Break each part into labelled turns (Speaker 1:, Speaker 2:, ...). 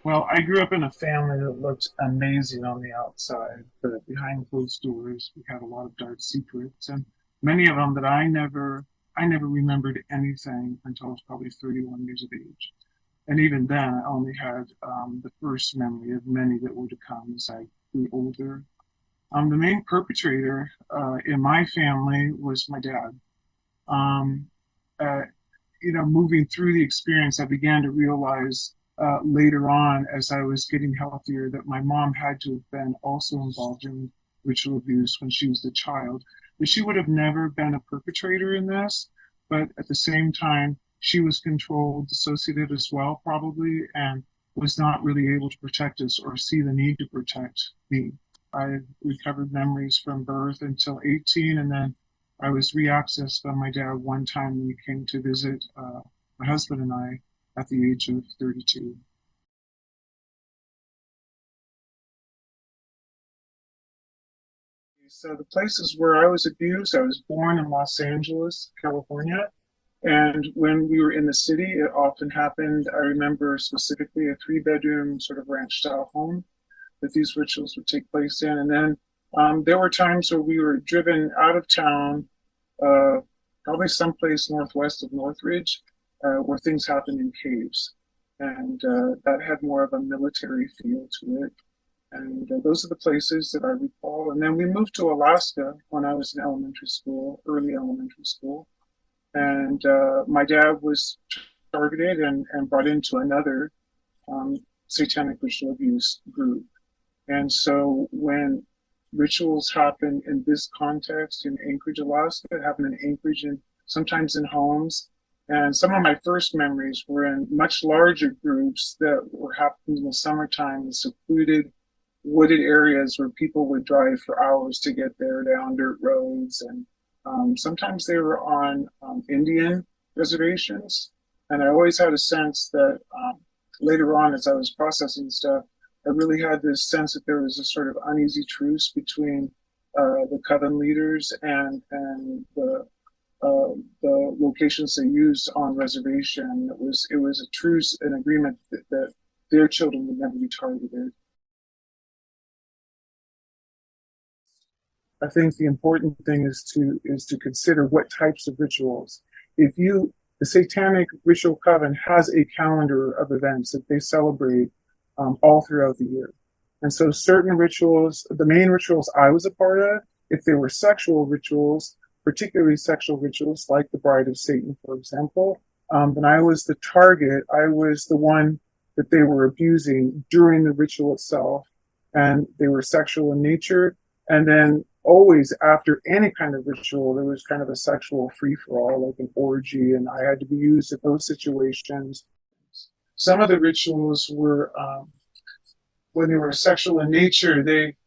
Speaker 1: Well, I grew up in a family that looked amazing on the outside, but behind closed doors, we had a lot of dark secrets, and many of them that I never remembered anything until I was probably 31 years of age. And even then, I only had the first memory of many that were to come as I grew older. The main perpetrator in my family was my dad. Um, uh, Moving through the experience, I began to realize later on, as I was getting healthier, that my mom had to have been also involved in ritual abuse when she was a child. That she would have never been a perpetrator in this, but at the same time, she was controlled, dissociated as well, probably, and was not really able to protect us or see the need to protect me. I recovered memories from birth until 18, and then I was reaccessed by my dad one time when he came to visit my husband and I at the age of 32. So the places where I was abused, I was born in Los Angeles, California. And when we were in the city, it often happened. I remember specifically a three-bedroom sort of ranch style home that these rituals would take place in. And then there were times where we were driven out of town, uh, probably someplace northwest of Northridge, where things happened in caves. And that had more of a military feel to it. And those are the places that I recall. And then we moved to Alaska when I was in elementary school, early elementary school. And my dad was targeted and brought into another um, satanic ritual abuse group. And so when rituals happen in this context in Anchorage, Alaska, it happened in Anchorage and sometimes in homes. And some of my first memories were in much larger groups that were happening in the summertime in secluded, wooded areas where people would drive for hours to get there down dirt roads. And sometimes they were on Indian reservations. And I always had a sense that later on, as I was processing stuff, I really had this sense that there was a sort of uneasy truce between the coven leaders and the locations they used on reservation. It was a truce, an agreement that their children would never be targeted. I think the important thing is to consider what types of rituals. If you The Satanic Ritual Coven has a calendar of events that they celebrate all throughout the year, and so certain rituals, the main rituals I was a part of, if they were sexual rituals, particularly sexual rituals like the Bride of Satan, for example, then I was the target. I was the one that they were abusing during the ritual itself, and they were sexual in nature. And then always after any kind of ritual, there was kind of a sexual free for all, like an orgy, and I had to be used in those situations. Some of the rituals were, when they were sexual in nature, they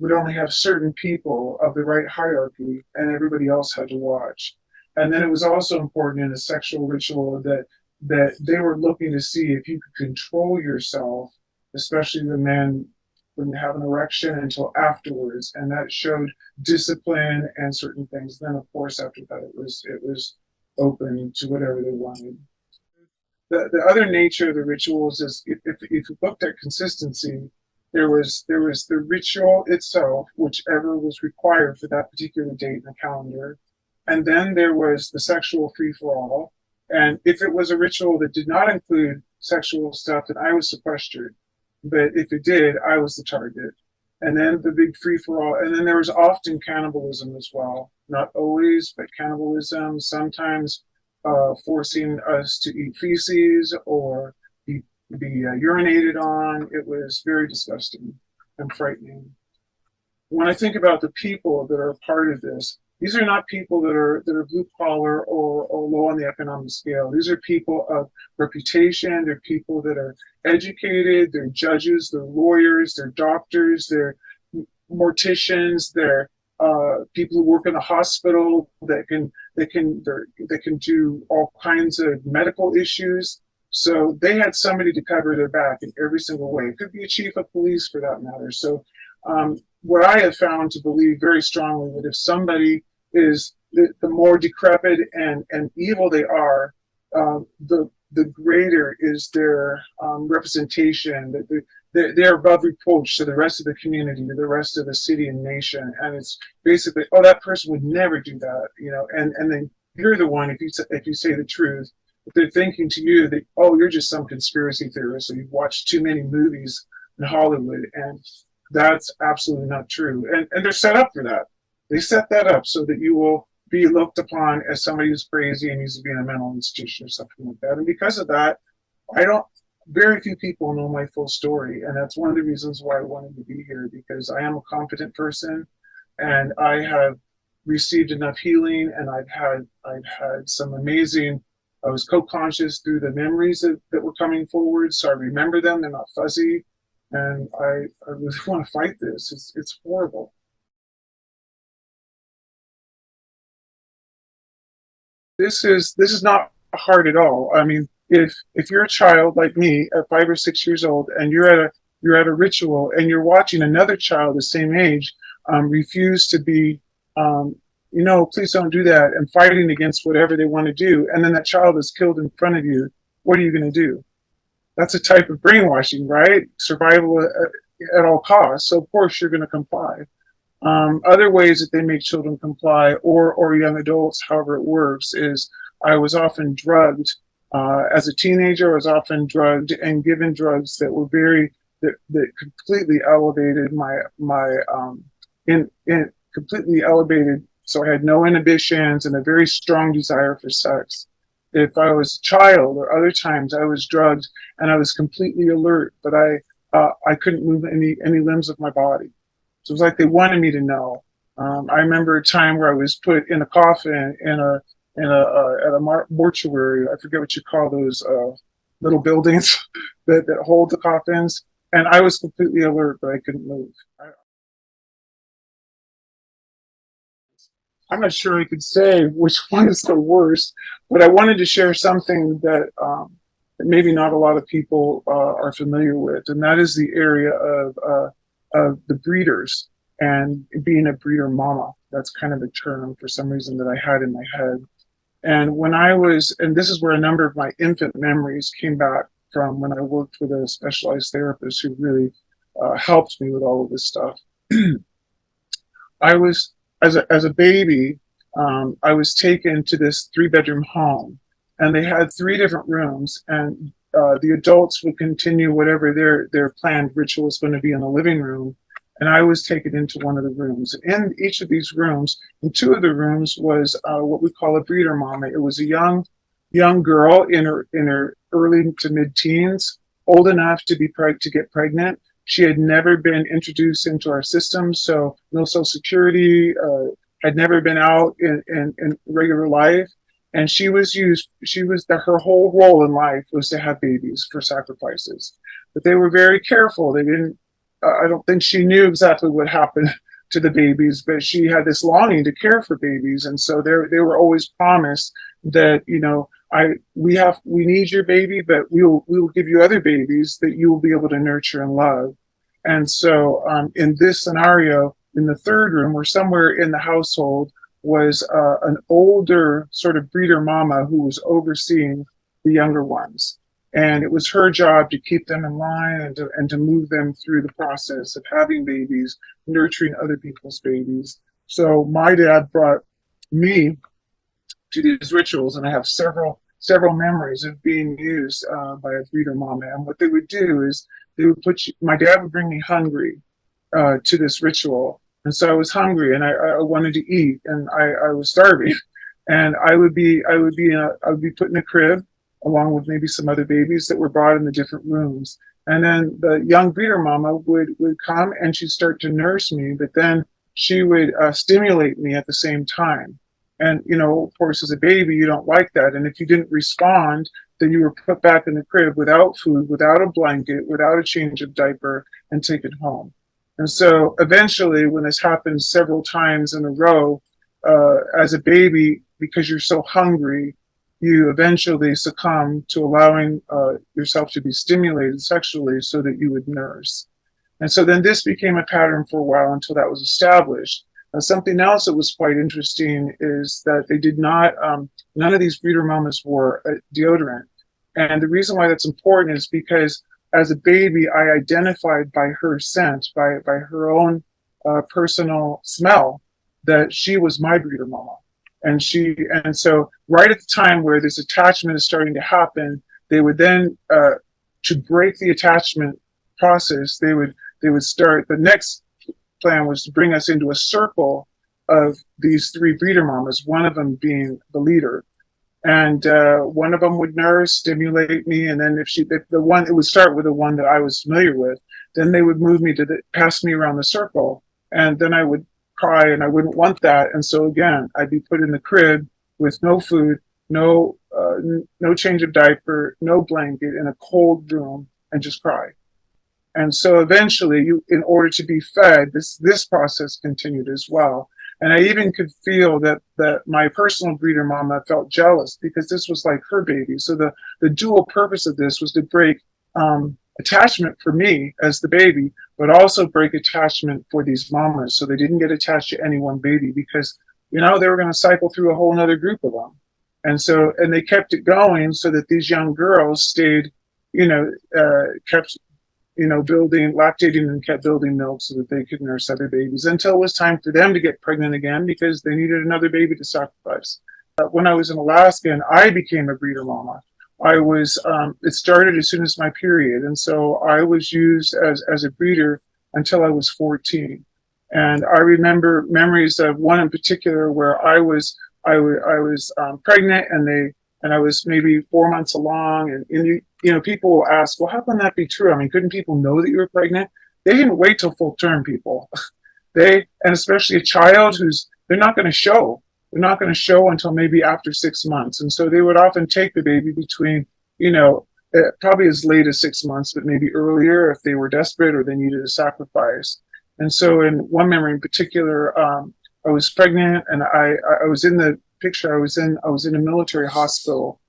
Speaker 1: would only have certain people of the right hierarchy, and everybody else had to watch. And then it was also important in a sexual ritual that they were looking to see if you could control yourself, especially the men wouldn't have an erection until afterwards, and that showed discipline and certain things. Then, of course, after that, it was open to whatever they wanted. The other nature of the rituals is if you looked at consistency, there was the ritual itself, whichever was required for that particular date in the calendar, and then there was the sexual free for all. And if it was a ritual that did not include sexual stuff, then I was sequestered. But if it did, I was the target. And then the big free for all. And then there was often cannibalism as well. Not always, but cannibalism, sometimes forcing us to eat feces or be urinated on. It was very disgusting and frightening. When I think about the people that are a part of this, these are not people that are blue collar or low on the economic scale. These are people of reputation. They're people that are educated. They're judges. They're lawyers. They're doctors. They're morticians. They're people who work in a hospital that can do all kinds of medical issues. So they had somebody to cover their back in every single way. It could be a chief of police for that matter. So what I have found to believe very strongly that if somebody is the more decrepit and evil they are, the the greater is their representation, that they're above reproach to the rest of the community, to the rest of the city and nation. And it's basically, oh, that person would never do that, and then you're the one, if you say the truth, if they're thinking to you that, oh, you're just some conspiracy theorist, or you've watched too many movies in Hollywood, and that's absolutely not true. And they're set up for that. They set that up so that you will be looked upon as somebody who's crazy and needs to be in a mental institution or something like that. And because of that, I don't, very few people know my full story. And that's one of the reasons why I wanted to be here, because I am a competent person and I have received enough healing, and I've had some amazing, I was co-conscious through the memories that were coming forward. So I remember them, they're not fuzzy. And I really want to fight this. It's horrible. This is not hard at all. I mean, if you're a child like me at 5 or 6 years old, and you're at a ritual, and you're watching another child the same age refuse to be, please don't do that, and fighting against whatever they want to do, and then that child is killed in front of you, what are you going to do? That's a type of brainwashing, right? Survival at all costs. So of course you're going to comply. Other ways that they make children comply, or young adults, however it works, is I was often drugged. As a teenager, I was often drugged and given drugs that were that completely elevated in completely elevated. So I had no inhibitions and a very strong desire for sex. If I was a child, or other times I was drugged and I was completely alert, but I couldn't move any limbs of my body. So it was like they wanted me to know. I remember a time where I was put in a coffin at a mortuary. I forget what you call those little buildings that hold the coffins, and I was completely alert, but I couldn't move. I'm not sure I could say which one is the worst, but I wanted to share something that maybe not a lot of people are familiar with, and that is the area of the breeders and being a breeder mama. That's kind of a term for some reason that I had in my head. And and this is where a number of my infant memories came back from, when I worked with a specialized therapist who really helped me with all of this stuff. I was, as a baby, I was taken to this 3-bedroom home, and they had 3 different rooms, and the adults would continue whatever their planned ritual was going to be in the living room, and I was taken into one of the rooms. In each of these rooms, in 2 of the rooms, was what we call a breeder mama. It was a young girl in her early to mid-teens, old enough to get pregnant. She had never been introduced into our system, so no social security, had never been out in regular life. And her whole role in life was to have babies for sacrifices. But they were very careful. They didn't, I don't think she knew exactly what happened to the babies, but she had this longing to care for babies. And so they were always promised that, we need your baby, but we will give you other babies that you will be able to nurture and love. And so in this scenario, in the third room, or somewhere in the household, was an older sort of breeder mama who was overseeing the younger ones. And it was her job to keep them in line, and to move them through the process of having babies, nurturing other people's babies. So my dad brought me to these rituals, and I have several memories of being used by a breeder mama. And what they would do is my dad would bring me hungry to this ritual. And so I was hungry, and I wanted to eat, and I was starving. And I would be put in a crib along with maybe some other babies that were brought in the different rooms. And then the young breeder mama would come, and she'd start to nurse me, but then she would stimulate me at the same time. And, of course, as a baby, you don't like that. And if you didn't respond, then you were put back in the crib without food, without a blanket, without a change of diaper, and taken home. And so eventually, when this happens several times in a row, as a baby, because you're so hungry, you eventually succumb to allowing yourself to be stimulated sexually so that you would nurse. And so then this became a pattern for a while until that was established. Something else that was quite interesting is that they did not, none of these breeder mamas wore deodorant. And the reason why that's important is because as a baby, I identified by her scent, by her own personal smell, that she was my breeder mama. And so right at the time where this attachment is starting to happen, they would then, to break the attachment process, they would start, the next plan was to bring us into a circle of these three breeder mamas, one of them being the leader. And one of them would nurse, stimulate me, and then if the one, it would start with the one that I was familiar with. Then they would move me to pass me around the circle, and then I would cry, and I wouldn't want that. And so again, I'd be put in the crib with no food, no change of diaper, no blanket, in a cold room, and just cry. And so eventually, in order to be fed, this process continued as well. And I even could feel that my personal breeder mama felt jealous because this was like her baby. So the dual purpose of this was to break attachment for me as the baby, but also break attachment for these mamas, so they didn't get attached to any one baby, because they were going to cycle through a whole other group of them. And they kept it going so that these young girls stayed, kept lactating, and kept building milk so that they could nurse other babies until it was time for them to get pregnant again because they needed another baby to sacrifice. When I was in Alaska and I became a breeder mama, it started as soon as my period. And so I was used as a breeder until I was 14. And I remember memories of one in particular where I was pregnant, and I was maybe 4 months along, and people will ask, well, how can that be true? I mean, couldn't people know that you were pregnant? They didn't wait till full term, people. And especially a child they're not going to show. They're not going to show until maybe after 6 months. And so they would often take the baby between, probably as late as 6 months, but maybe earlier if they were desperate or they needed a sacrifice. And so in one memory in particular, I was pregnant, and I was in the picture. I was in a military hospital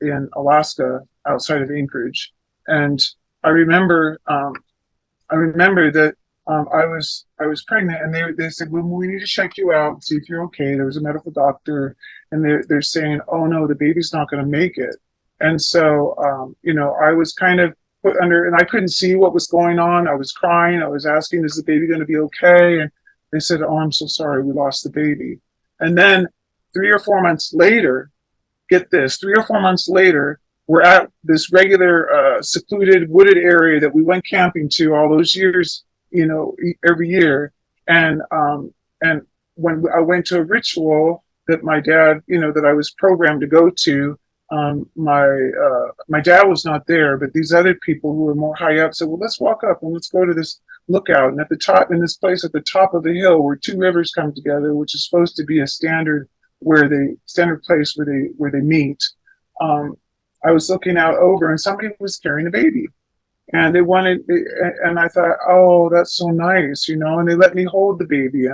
Speaker 1: in Alaska outside of Anchorage, and I remember that I was pregnant, and they said, well, we need to check you out and see if you're okay. There was a medical doctor, and they're saying, oh no, the baby's not going to make it. And so I was kind of put under, and I couldn't see what was going on. I was crying. I was asking, is the baby going to be okay? And they said, oh, I'm so sorry, we lost the baby. And then 3 or 4 months later, get this, 3 or 4 months later, we're at this regular secluded wooded area that we went camping to all those years, every year. And when I went to a ritual that my dad, that I was programmed to go to, my dad was not there, but these other people who were more high up said, well, let's walk up and let's go to this lookout. And at the top, in this place at the top of the hill where two rivers come together, which is supposed to be a standard place where they meet. I was looking out over, and somebody was carrying a baby, and and I thought, oh, that's so nice, and they let me hold the baby,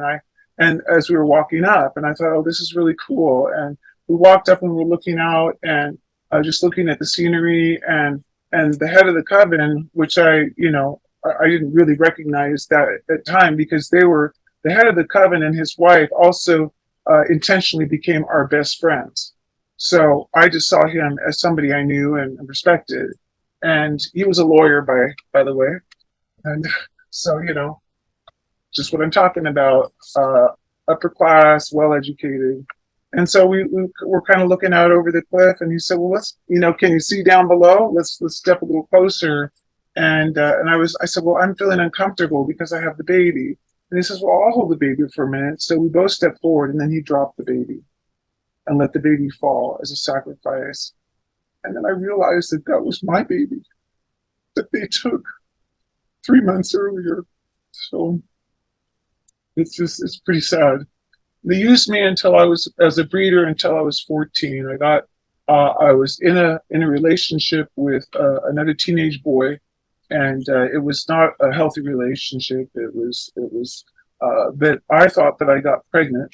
Speaker 1: and as we were walking up, and I thought, oh, this is really cool. And we walked up and we were looking out, and just looking at the scenery, and the head of the coven, which I didn't really recognize that at the time, because the head of the coven and his wife also intentionally became our best friends. So I just saw him as somebody I knew and respected. And he was a lawyer, by the way. And so, just what I'm talking about, upper class, well-educated. And so we were kind of looking out over the cliff, and he said, well, let's, can you see down below? Let's step a little closer. And I said, well, I'm feeling uncomfortable because I have the baby. And he says, well, I'll hold the baby for a minute. So we both stepped forward, and then he dropped the baby and let the baby fall as a sacrifice. And then I realized that was my baby that they took 3 months earlier. So it's pretty sad. They used me as a breeder until I was 14. I was in a relationship with another teenage boy, and it was not a healthy relationship. It was that I thought that I got pregnant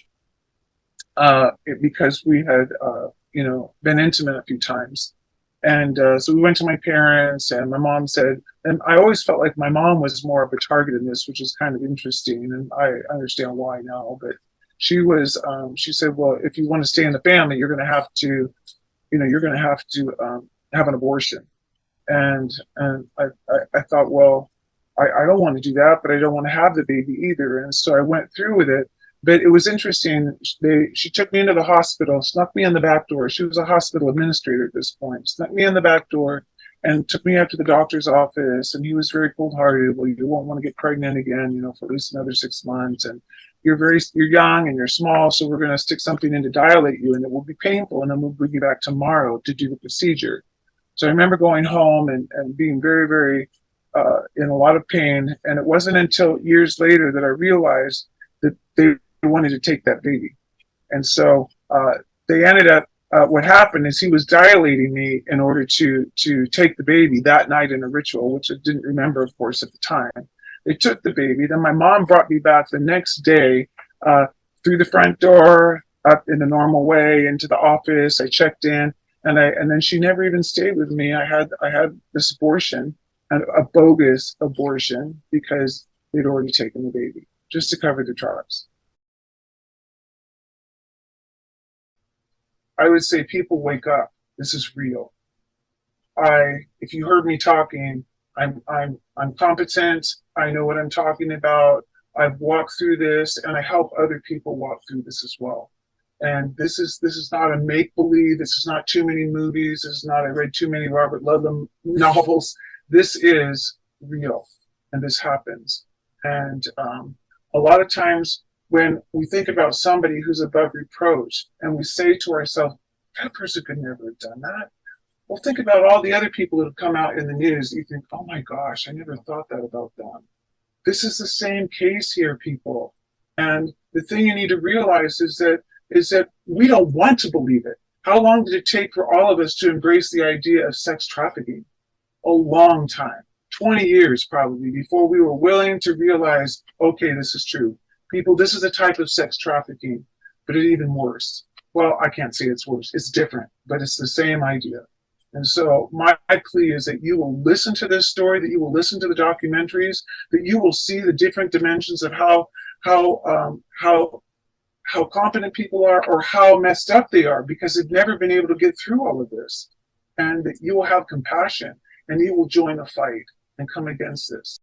Speaker 1: because we had been intimate a few times. And so we went to my parents, and my mom said, and I always felt like my mom was more of a target in this, which is kind of interesting, and I understand why now. But she said, well, if you want to stay in the family, you're going to have to have an abortion. And I thought, well, I don't want to do that, but I don't want to have the baby either. And so I went through with it. But it was interesting. She took me into the hospital, snuck me in the back door. She was a hospital administrator at this point. Snuck me in the back door and took me up to the doctor's office. And he was very cold-hearted. Well, you won't want to get pregnant again, for at least another 6 months. And you're young and you're small, so we're going to stick something in to dilate you, and it will be painful. And then we'll bring you back tomorrow to do the procedure. So I remember going home and being very, very in a lot of pain. And it wasn't until years later that I realized that they wanted to take that baby. And so they ended up, what happened is he was dilating me in order to take the baby that night in a ritual, which I didn't remember, of course, at the time. They took the baby. Then my mom brought me back the next day through the front door, up in the normal way, into the office. I checked in, and then she never even stayed with me. I had this abortion, a bogus abortion, because they'd already taken the baby just to cover the tracks. I would say, people, wake up. This is real. If you heard me talking, I'm competent. I know what I'm talking about. I've walked through this, and I help other people walk through this as well. And this is not a make believe. This is not too many movies. This is not, I read too many Robert Ludlum novels. This is real, and this happens. And a lot of times, when we think about somebody who's above reproach, and we say to ourselves, that person could never have done that. Well, think about all the other people that have come out in the news. You think, oh my gosh, I never thought that about them. This is the same case here, people. And the thing you need to realize is that we don't want to believe it. How long did it take for all of us to embrace the idea of sex trafficking? A long time, 20 years probably, before we were willing to realize, okay, this is true. People, this is a type of sex trafficking, but it's even worse. Well, I can't say it's worse. It's different, but it's the same idea. And so my plea is that you will listen to this story, that you will listen to the documentaries, that you will see the different dimensions of how competent people are, or how messed up they are, because they've never been able to get through all of this. And that you will have compassion, and you will join the fight and come against this.